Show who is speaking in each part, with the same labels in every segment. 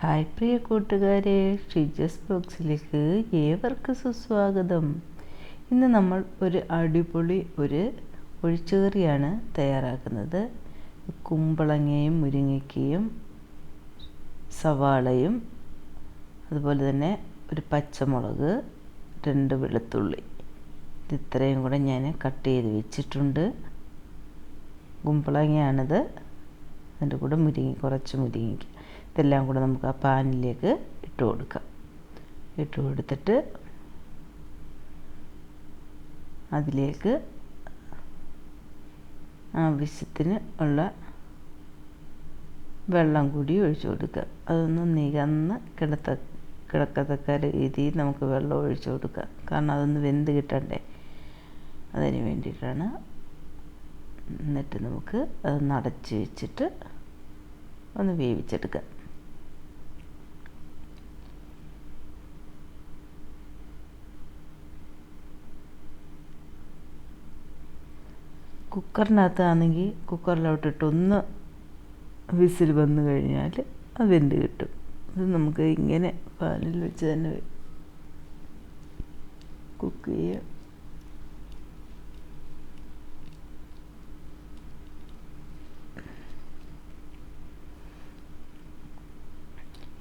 Speaker 1: Hi പ്രിയ കൂട്ടുകാരെ, ഷിജസ് ബോക്സിലേക്ക് ഏവർക്കും സുസ്വാഗതം. ഇന്ന് നമ്മൾ ഒരു അടിപൊളി ഒഴിച്ചുകറിയാണ് തയ്യാറാക്കുന്നത്. കുമ്പളങ്ങയും മുരിങ്ങയ്ക്കയും സവാളയും അതുപോലെ തന്നെ ഒരു പച്ചമുളക്, 2 വെളുത്തുള്ളി, ഇത്രയും കൂടെ ഞാൻ കട്ട് ചെയ്ത് വെച്ചിട്ടുണ്ട്. കുമ്പളങ്ങയാണിത്, അതിൻ്റെ കൂടെ കുറച്ച് മുരിങ്ങയ്ക്ക, ഇതെല്ലാം കൂടെ നമുക്ക് ആ പാനിലേക്ക് ഇട്ട് കൊടുക്കാം. ഇട്ട് കൊടുത്തിട്ട് അതിലേക്ക് ആവശ്യത്തിന് ഉള്ള വെള്ളം കൂടി ഒഴിച്ചു കൊടുക്കുക. അതൊന്ന് നികന്ന് കിടക്കത്തക്ക രീതിയിൽ നമുക്ക് വെള്ളം ഒഴിച്ചു കൊടുക്കാം. കാരണം അതൊന്ന് വെന്ത് കിട്ടണ്ടേ, അതിന് വേണ്ടിയിട്ടാണ്. എന്നിട്ട് നമുക്ക് അതൊന്ന് അടച്ച് വെച്ചിട്ട് ഒന്ന് വേവിച്ചെടുക്കാം. കുക്കറിനകത്താണെങ്കിൽ കുക്കറിലോട്ടിട്ട് ഒന്ന് വിസിൽ വന്നു കഴിഞ്ഞാൽ അത് വെന്ത് കിട്ടും. അത് നമുക്ക് ഇങ്ങനെ പാനിൽ വെച്ച് തന്നെ കുക്ക് ചെയ്യാം.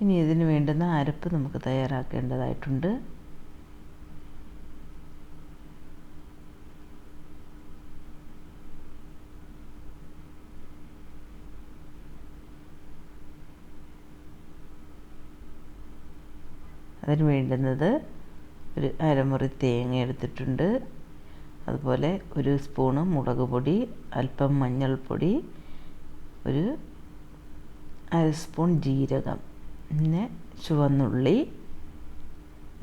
Speaker 1: ഇനി ഇതിന് വേണ്ടുന്ന അരപ്പ് നമുക്ക് തയ്യാറാക്കേണ്ടതായിട്ടുണ്ട്. അതിന് വേണ്ടുന്നത് ഒരു അരമുറി തേങ്ങ എടുത്തിട്ടുണ്ട്. അതുപോലെ 1 സ്പൂണ് മുളക് പൊടി, അല്പം മഞ്ഞൾപ്പൊടി, ഒരു 1/2 സ്പൂൺ ജീരകം, പിന്നെ ചുവന്നുള്ളി,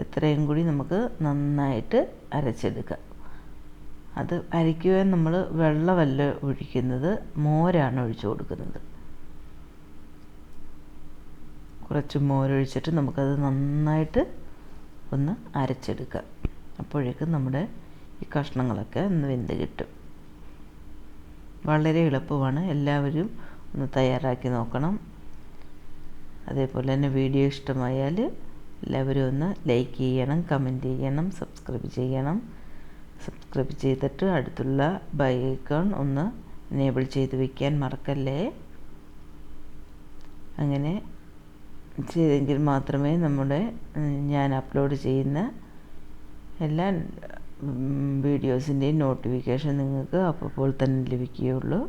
Speaker 1: ഇത്രയും കൂടി നമുക്ക് നന്നായിട്ട് അരച്ചെടുക്കാം. അത് അരയ്ക്കുവാൻ നമ്മൾ വെള്ളമല്ല ഒഴിക്കുന്നത്, മോരാണ് ഒഴിച്ചു കൊടുക്കുന്നത്. കുറച്ച് മോരൊഴിച്ചിട്ട് നമുക്കത് നന്നായിട്ട് ഒന്ന് അരച്ചെടുക്കാം. അപ്പോഴേക്കും നമ്മുടെ ഈ കഷ്ണങ്ങളൊക്കെ ഒന്ന് വെന്ത് കിട്ടും. വളരെ എളുപ്പമാണ്, എല്ലാവരും ഒന്ന് തയ്യാറാക്കി നോക്കണം. അതേപോലെ തന്നെ വീഡിയോ ഇഷ്ടമായാൽ എല്ലാവരും ഒന്ന് ലൈക്ക് ചെയ്യണം, കമൻറ്റ് ചെയ്യണം, സബ്സ്ക്രൈബ് ചെയ്യണം. സബ്സ്ക്രൈബ് ചെയ്തിട്ട് അടുത്തുള്ള ബെൽ ഐക്കൺ ഒന്ന് എനേബിൾ ചെയ്ത് വയ്ക്കാൻ മറക്കല്ലേ. അങ്ങനെ ചെയ്തെങ്കിൽ മാത്രമേ ഞാൻ അപ്ലോഡ് ചെയ്യുന്ന എല്ലാ വീഡിയോസിൻ്റെയും നോട്ടിഫിക്കേഷൻ നിങ്ങൾക്ക് അപ്പോൾ തന്നെ ലഭിക്കുകയുള്ളൂ.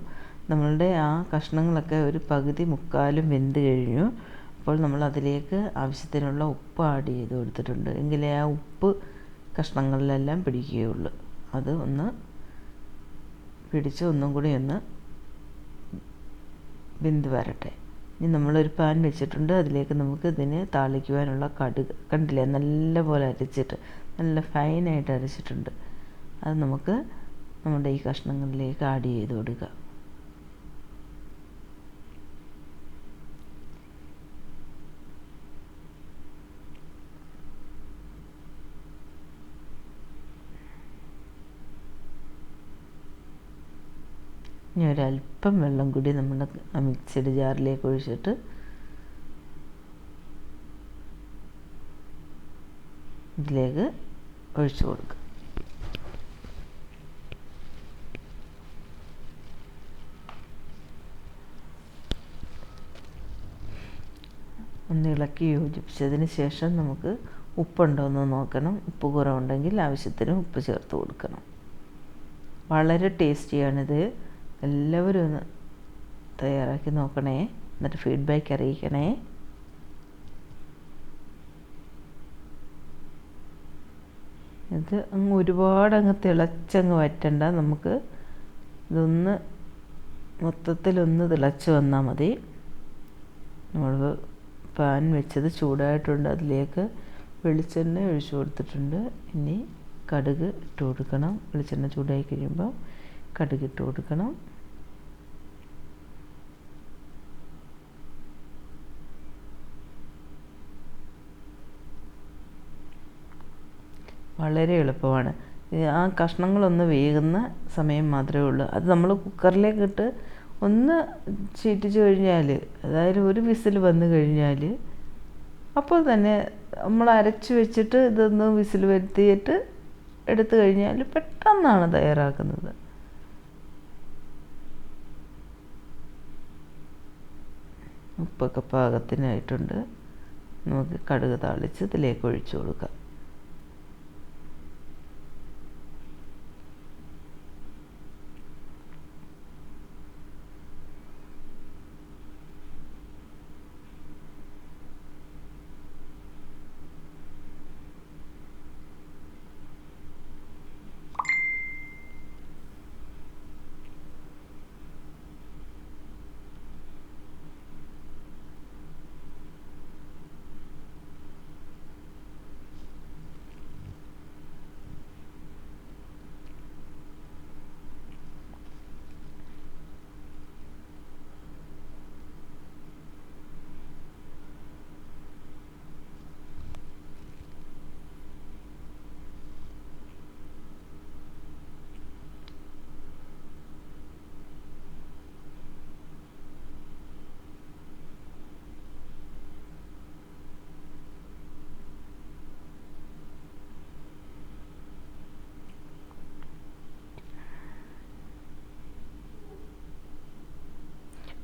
Speaker 1: നമ്മളുടെ ആ കഷ്ണങ്ങളൊക്കെ ഒരു പകുതി മുക്കാലും വെന്ത് കഴിഞ്ഞു. അപ്പോൾ നമ്മൾ അതിലേക്ക് ആവശ്യത്തിനുള്ള ഉപ്പ് ആഡ് ചെയ്ത് കൊടുത്തിട്ടുണ്ട്. എങ്കിലേ ആ ഉപ്പ് കഷ്ണങ്ങളിലെല്ലാം പിടിക്കുകയുള്ളൂ. അത് ഒന്ന് പിടിച്ച് ഒന്നും കൂടി ഒന്ന് വെന്ത് വരട്ടെ. ഇനി നമ്മളൊരു പാൻ വെച്ചിട്ടുണ്ട്. അതിലേക്ക് നമുക്ക് ഇതിന് താളിക്കുവാനുള്ള കടുക്, കണ്ടില്ലേ, നല്ല പോലെ അരച്ചിട്ട്, നല്ല ഫൈനായിട്ട് അരച്ചിട്ടുണ്ട്. അത് നമുക്ക് നമ്മുടെ ഈ കഷ്ണങ്ങളിലേക്ക് ആഡ് ചെയ്ത് കൊടുക്കുക. ഇനി ഒരല്പം വെള്ളം കൂടി നമ്മൾ മിക്സിയുടെ ജാറിലേക്ക് ഒഴിച്ചിട്ട് ഇതിലേക്ക് ഒഴിച്ചു കൊടുക്കുക. ഒന്ന് ഇളക്കി യോജിപ്പിച്ചതിന് ശേഷം നമുക്ക് ഉപ്പുണ്ടോ എന്ന് നോക്കണം. ഉപ്പ് കുറവുണ്ടെങ്കിൽ ആവശ്യത്തിന് ഉപ്പ് ചേർത്ത് കൊടുക്കണം. വളരെ ടേസ്റ്റിയാണിത്. എല്ലാവരും ഒന്ന് തയ്യാറാക്കി നോക്കണേ, എന്നിട്ട് ഫീഡ്ബാക്ക് അറിയിക്കണേ. ഇത് ഒരുപാടങ്ങ് തിളച്ചങ്ങ് വറ്റണ്ട. നമുക്ക് ഇതൊന്ന് മൊത്തത്തിലൊന്ന് തിളച്ച് വന്നാൽ മതി. നമ്മൾ പാൻ വെച്ചത് ചൂടായിട്ടുണ്ട്. അതിലേക്ക് വെളിച്ചെണ്ണ ഒഴിച്ചു കൊടുത്തിട്ടുണ്ട്. ഇനി കടുക് ഇട്ട് കൊടുക്കണം. വെളിച്ചെണ്ണ ചൂടായി കഴിയുമ്പോൾ കടുക് ഇട്ട് കൊടുക്കണം. വളരെ എളുപ്പമാണ്. ആ കഷ്ണങ്ങളൊന്ന് വേകുന്ന സമയം മാത്രമേ ഉള്ളൂ. അത് നമ്മൾ കുക്കറിലേക്കിട്ട് ഒന്ന് ചീറ്റിച്ച് കഴിഞ്ഞാൽ, അതായത് ഒരു വിസിൽ വന്നു കഴിഞ്ഞാൽ അപ്പോൾ തന്നെ നമ്മൾ അരച്ച് വെച്ചിട്ട് ഇതൊന്ന് വിസിൽ വരുത്തിയിട്ട് എടുത്തു കഴിഞ്ഞാൽ പെട്ടെന്നാണ് തയ്യാറാക്കുന്നത്. ഉപ്പൊക്കെ പാകത്തിനായിട്ടുണ്ട്. നമുക്ക് കടുക് താളിച്ച് ഇതിലേക്ക് ഒഴിച്ചു കൊടുക്കാം.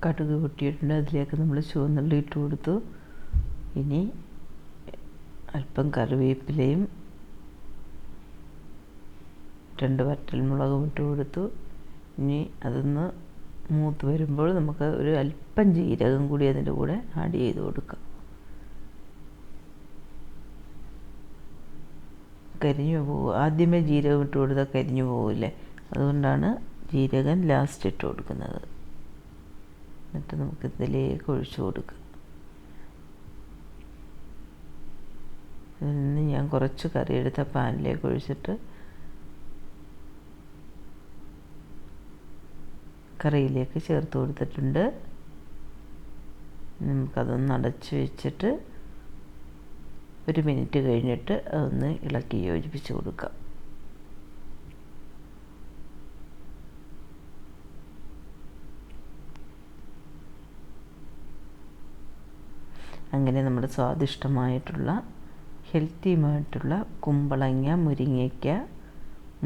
Speaker 1: കടുക് പൊട്ടിയിട്ടുണ്ട്. അതിലേക്ക് നമ്മൾ ചുവന്നുള്ളി ഇട്ട് കൊടുത്തു. ഇനി അല്പം കറിവേപ്പിലയും 2 വറ്റൽമുളകും ഇട്ട് കൊടുത്തു. ഇനി അതൊന്ന് മൂത്ത് വരുമ്പോൾ നമുക്ക് ഒരു അല്പം ജീരകം കൂടി അതിൻ്റെ കൂടെ ആഡ് ചെയ്ത് കൊടുക്കാം. കരിഞ്ഞു പോകും. ആദ്യമേ ജീരകം ഇട്ട് കൊടുത്താൽ കരിഞ്ഞു പോകില്ലേ, അതുകൊണ്ടാണ് ജീരകം ലാസ്റ്റ് ഇട്ട് കൊടുക്കുന്നത്. എന്നിട്ട് നമുക്ക് ഇതിലേക്ക് ഒഴിച്ചു കൊടുക്കാം. ഇതിൽ നിന്ന് ഞാൻ കുറച്ച് കറി എടുത്ത പാനിലേക്ക് ഒഴിച്ചിട്ട് കറിയിലേക്ക് ചേർത്ത് കൊടുത്തിട്ടുണ്ട്. നമുക്കതൊന്ന് അടച്ച് വെച്ചിട്ട് 1 മിനിറ്റ് കഴിഞ്ഞിട്ട് അതൊന്ന് ഇളക്കി യോജിപ്പിച്ച് കൊടുക്കാം. അങ്ങനെ നമ്മുടെ സ്വാദിഷ്ടമായിട്ടുള്ള ഹെൽത്തിയുമായിട്ടുള്ള കുമ്പളങ്ങ മുരിങ്ങയ്ക്ക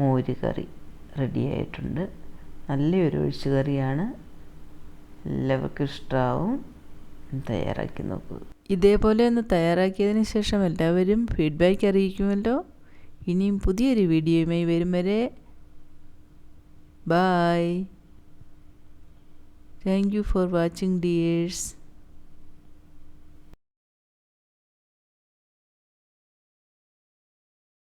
Speaker 1: മോര് കറി റെഡിയായിട്ടുണ്ട്. നല്ലൊരു ഒഴിച്ചു കറിയാണ്. എല്ലാവർക്കും ഇഷ്ടമാവും. തയ്യാറാക്കി നോക്കൂ. ഇതേപോലെ ഒന്ന് തയ്യാറാക്കിയതിന് ശേഷം എല്ലാവരും ഫീഡ്ബാക്ക് അറിയിക്കുമല്ലോ. ഇനിയും പുതിയൊരു വീഡിയോയുമായി വരും വരെ bye. Thank you for watching dears.